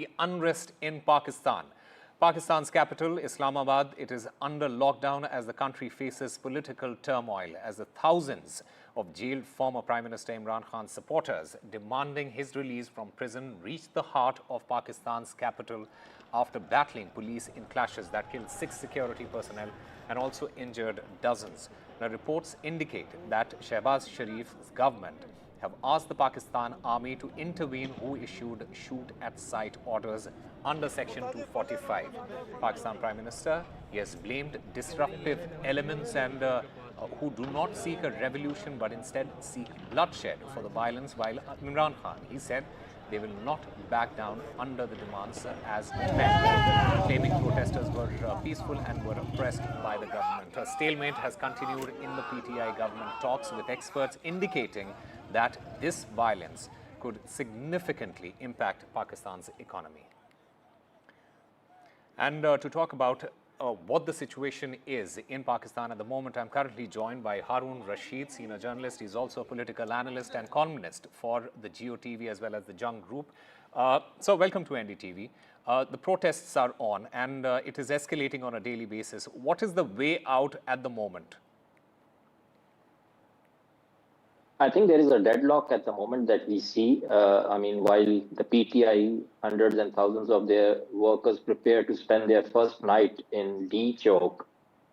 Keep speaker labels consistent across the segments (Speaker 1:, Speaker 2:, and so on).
Speaker 1: The unrest in Pakistan. Pakistan's capital, Islamabad, it is under lockdown as the country faces political turmoil as the thousands of jailed former Prime Minister Imran Khan's supporters demanding his release from prison reached the heart of Pakistan's capital after battling police in clashes that killed 6 security personnel and also injured dozens. Now, reports indicate that Shehbaz Sharif's government have asked the Pakistan Army to intervene, who issued shoot-at-sight orders under Section 245. Pakistan Prime Minister, yes, blamed disruptive elements and who do not seek a revolution but instead seek bloodshed for the violence, while Imran Khan, he said, they will not back down under the demands as met, claiming protesters were peaceful and were oppressed by the government. A stalemate has continued in the PTI government talks, with experts indicating that this violence could significantly impact Pakistan's economy. And to talk about what the situation is in Pakistan at the moment, I'm currently joined by Harun Rashid, senior journalist. He's also a political analyst and columnist for the GeoTV as well as the Jung Group. So welcome to NDTV. The protests are on and it is escalating on a daily basis. What is the way out at the moment?
Speaker 2: I think there is a deadlock at the moment that we see. While the PTI, hundreds and thousands of their workers prepare to spend their first night in D Chowk,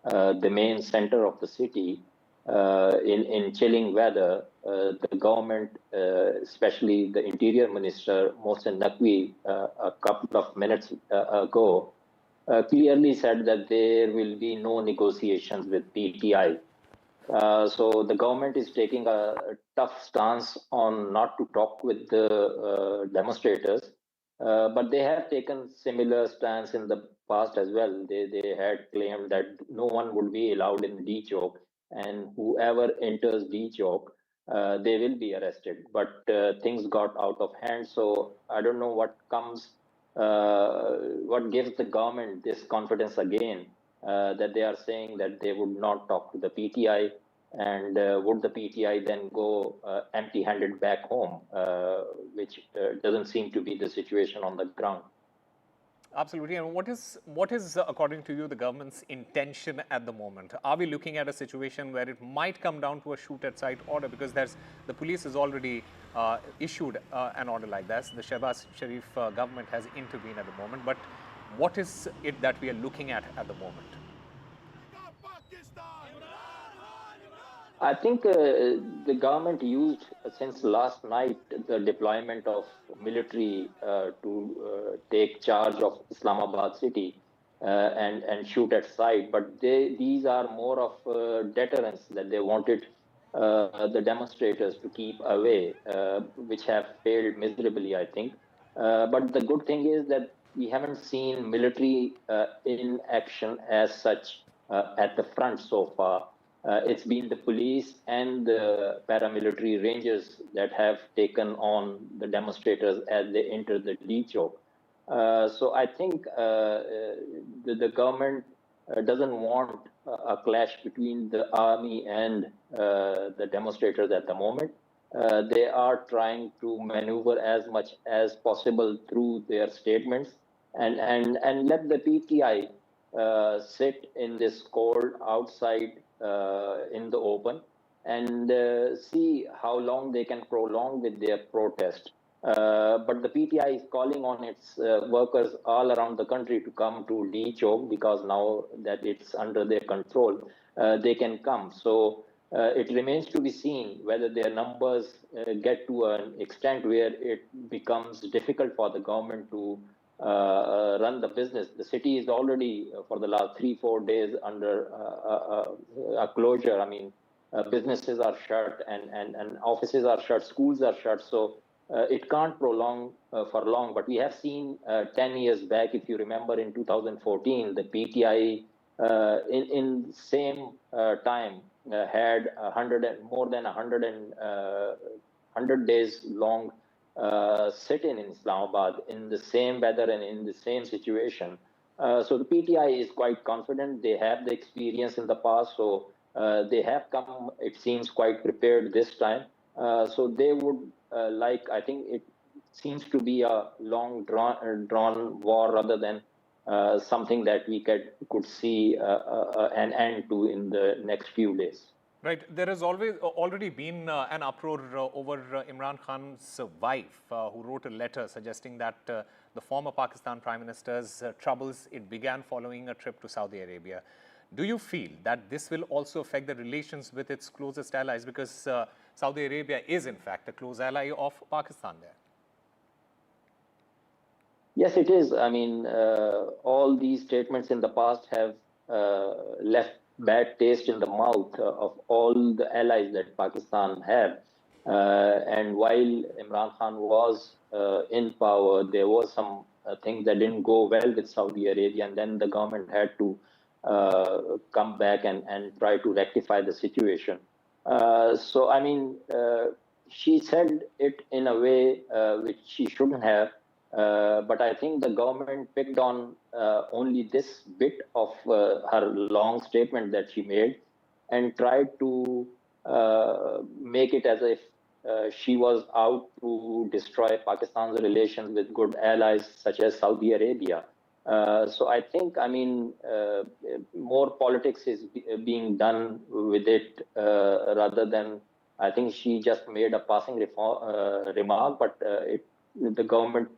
Speaker 2: the main center of the city, in chilling weather, the government, especially the Interior Minister, Mohsin Naqvi, a couple of minutes ago, clearly said that there will be no negotiations with PTI. So the government is taking a tough stance on not to talk with the demonstrators, but they have taken similar stance in the past as well. They had claimed that no one would be allowed in D Chowk, and whoever enters D Chowk, they will be arrested. But things got out of hand, so I don't know what comes, what gives the government this confidence again, that they are saying that they would not talk to the PTI, and would the PTI then go empty-handed back home, which doesn't seem to be the situation on the ground.
Speaker 1: Absolutely. And what is, according to you, the government's intention at the moment? Are we looking at a situation where it might come down to a shoot-at-sight order? Because the police has already issued an order like that. The Shehbaz Sharif government has intervened at the moment. But what is it that we are looking at the moment?
Speaker 2: I think the government used since last night the deployment of military to take charge of Islamabad city and shoot at sight. But these are more of deterrence, that they wanted the demonstrators to keep away, which have failed miserably, I think. But the good thing is that we haven't seen military in action as such at the front so far. It's been the police and the paramilitary rangers that have taken on the demonstrators as they enter the D Chowk. So I think the government doesn't want a clash between the army and the demonstrators at the moment. They are trying to maneuver as much as possible through their statements and let the PTI sit in this cold outside in the open and see how long they can prolong with their protest. But the PTI is calling on its workers all around the country to come to D Chowk, because now that it's under their control, they can come. So it remains to be seen whether their numbers get to an extent where it becomes difficult for the government to run the business. The city is already for the last 3-4 days under a closure. Businesses are shut and offices are shut, schools are shut. So it can't prolong for long. But we have seen 10 years back, if you remember, in 2014, the PTI in same time had more than 100 days long sit-in Islamabad in the same weather and in the same situation. So the PTI is quite confident. They have the experience in the past, so they have come, it seems, quite prepared this time. So they would I think it seems to be a long drawn war rather than something that we could see an end to in the next few days.
Speaker 1: Right. There has already been an uproar over Imran Khan's wife, who wrote a letter suggesting that the former Pakistan Prime Minister's troubles, it began following a trip to Saudi Arabia. Do you feel that this will also affect the relations with its closest allies? Because Saudi Arabia is, in fact, a close ally of Pakistan there.
Speaker 2: Yes, it is. I mean, all these statements in the past have left bad taste in the mouth of all the allies that Pakistan have. And while Imran Khan was in power, there was some things that didn't go well with Saudi Arabia, and then the government had to come back and try to rectify the situation. So, I mean, she said it in a way which she shouldn't have. But I think the government picked on only this bit of her long statement that she made and tried to make it as if she was out to destroy Pakistan's relations with good allies such as Saudi Arabia. So I think, I mean, more politics is being done with it rather than, I think she just made a passing remark, but the government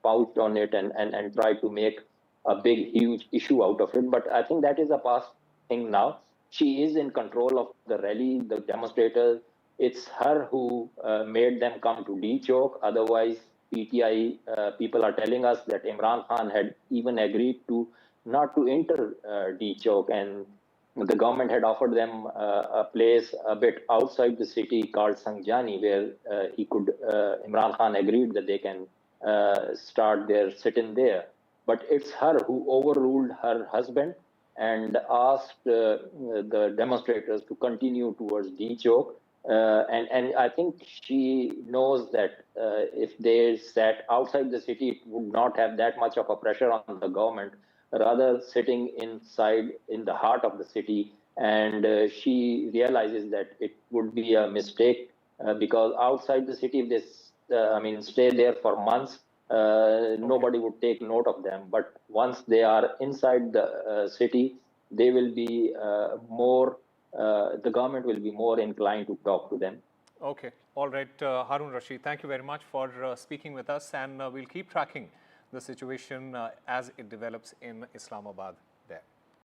Speaker 2: pouched on it and tried to make a big, huge issue out of it. But I think that is a past thing now. She is in control of the rally, the demonstrators. It's her who made them come to D Chowk. Otherwise, PTI people are telling us that Imran Khan had even agreed to not to enter D Chowk, and the government had offered them a place a bit outside the city called Sangjani, where Imran Khan agreed that they can start their sit-in there. But it's her who overruled her husband and asked the demonstrators to continue towards D Chowk. And I think she knows that if they sat outside the city, it would not have that much of a pressure on the government, rather sitting inside in the heart of the city. And she realizes that it would be a mistake because outside the city, if they stay there for months, nobody would take note of them. But once they are inside the city, they will be the government will be more inclined to talk to them.
Speaker 1: Okay. All right. Harun Rashid, thank you very much for speaking with us, and we'll keep tracking the situation as it develops in Islamabad.